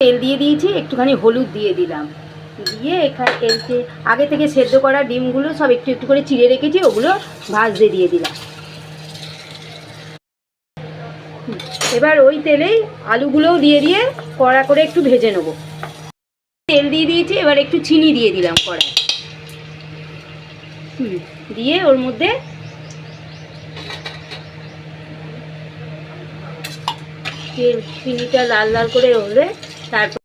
তেল দিয়ে দিয়েছি, একটুখানি হলুদ দিয়ে দিলাম, দিয়ে এখানে এই যে আগে থেকে সেদ্ধ করা ডিমগুলো সব একটু একটু করে চিড়ে রেখেছি, ওগুলো ভাজতে দিয়ে দিলাম। এবার ওই তেলেই আলুগুলোও দিয়ে দিয়ে কড়া করে একটু ভেজে নেব। তেল দিয়ে দিয়েছি, এবার একটু চিনি দিয়ে দিলাম কড়ায়, দিয়ে ওর মধ্যে চিনিটা লাল লাল করে হলে তারপর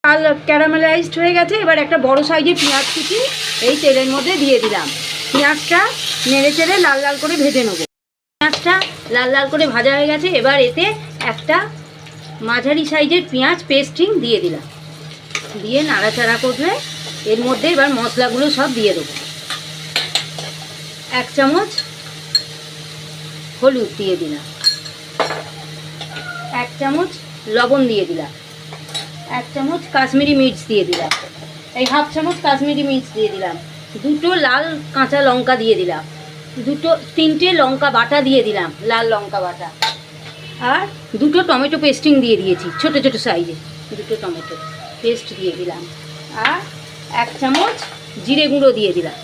লাল ক্যারামেলাইজড হয়ে গেছে। এবার একটা বড় সাইজের পেঁয়াজ কুচি এই তেলের মধ্যে দিয়ে দিলাম। পেঁয়াজটা নেড়ে চেড়ে লাল লাল করে ভেজে নেবো। পেঁয়াজটা লাল লাল করে ভাজা হয়ে গেছে, এবার এতে একটা মাঝারি সাইজের পেঁয়াজ পেস্টিং দিয়ে দিলাম, দিয়ে নাড়াচাড়া করলে এর মধ্যে এবার মশলাগুলো সব দিয়ে দেবো। 1 চামচ হলুদ দিয়ে দিলাম, 1 চামচ লবণ দিয়ে দিলাম, 1 চামচ কাশ্মীরি মির্চ দিয়ে দিলাম, এই 1/2 চামচ কাশ্মীরি মির্চ দিয়ে দিলাম, 2টো লাল কাঁচা লঙ্কা দিয়ে দিলাম, 3টে লঙ্কা বাটা দিয়ে দিলাম, লাল লঙ্কা বাটা, আর 2টো টমেটো পেস্টিং দিয়ে দিয়েছি, ছোট ছোট সাইজে 2টো টমেটো পেস্ট দিয়ে দিলাম, আর 1 চামচ জিরে গুঁড়ো দিয়ে দিলাম,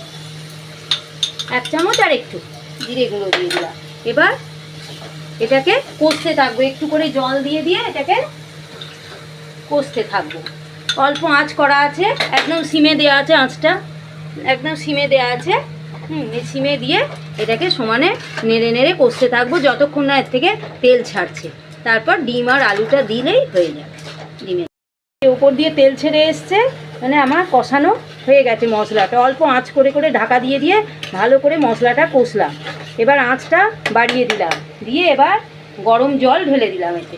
1 চামচ আর একটু জিরে গুঁড়ো দিয়ে দিলাম। এবার এটাকে কষতে থাকবো, একটু করে জল দিয়ে দিয়ে এটাকে কষতে থাকবো। অল্প আঁচ করা আছে, একদম সিমে দেওয়া আছে, আঁচটা একদম সিমে দেওয়া আছে। এই সিমে দিয়ে এটাকে সমানে নেড়ে নেড়ে কষতে থাকবো যতক্ষণ না এর থেকে তেল ছাড়ছে। তারপর ডিম আর আলুটা দিলেই হয়ে যাবে। ডিমের উপর দিয়ে তেল ছেড়ে এসছে, মানে আমার কষানো হয়ে গেছে মশলাটা। অল্প আঁচ করে করে ঢাকা দিয়ে দিয়ে ভালো করে মশলাটা কষলাম। এবার আঁচটা বাড়িয়ে দিলাম, দিয়ে এবার গরম জল ঢেলে দিলাম এতে।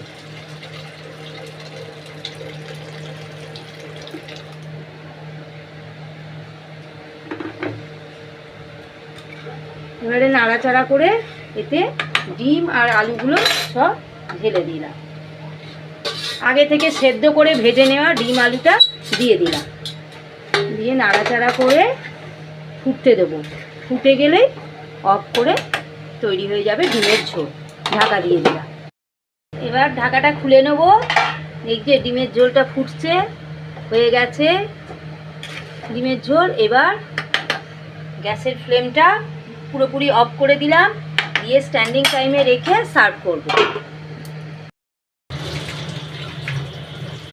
এবারে নাড়াচাড়া করে এতে ডিম আর আলুগুলো সব ঢেলে দিলাম। আগে থেকে সেদ্ধ করে ভেজে নেওয়া ডিম আলুটা দিয়ে দিলাম, দিয়ে নাড়াচাড়া করে ফুটতে দেবো। ফুটে গেলেই অফ করে তৈরি হয়ে যাবে ডিমের ঝোল। ঢাকা দিয়ে দিলাম। এবার ঢাকাটা খুলে নেব। এই যে ডিমের ঝোলটা ফুটছে, হয়ে গেছে ডিমের ঝোল। এবার গ্যাসের ফ্লেমটা পুরোপুরি অফ করে দিলাম, দিয়ে স্ট্যান্ডিং টাইমে রেখে সার্ভ করব।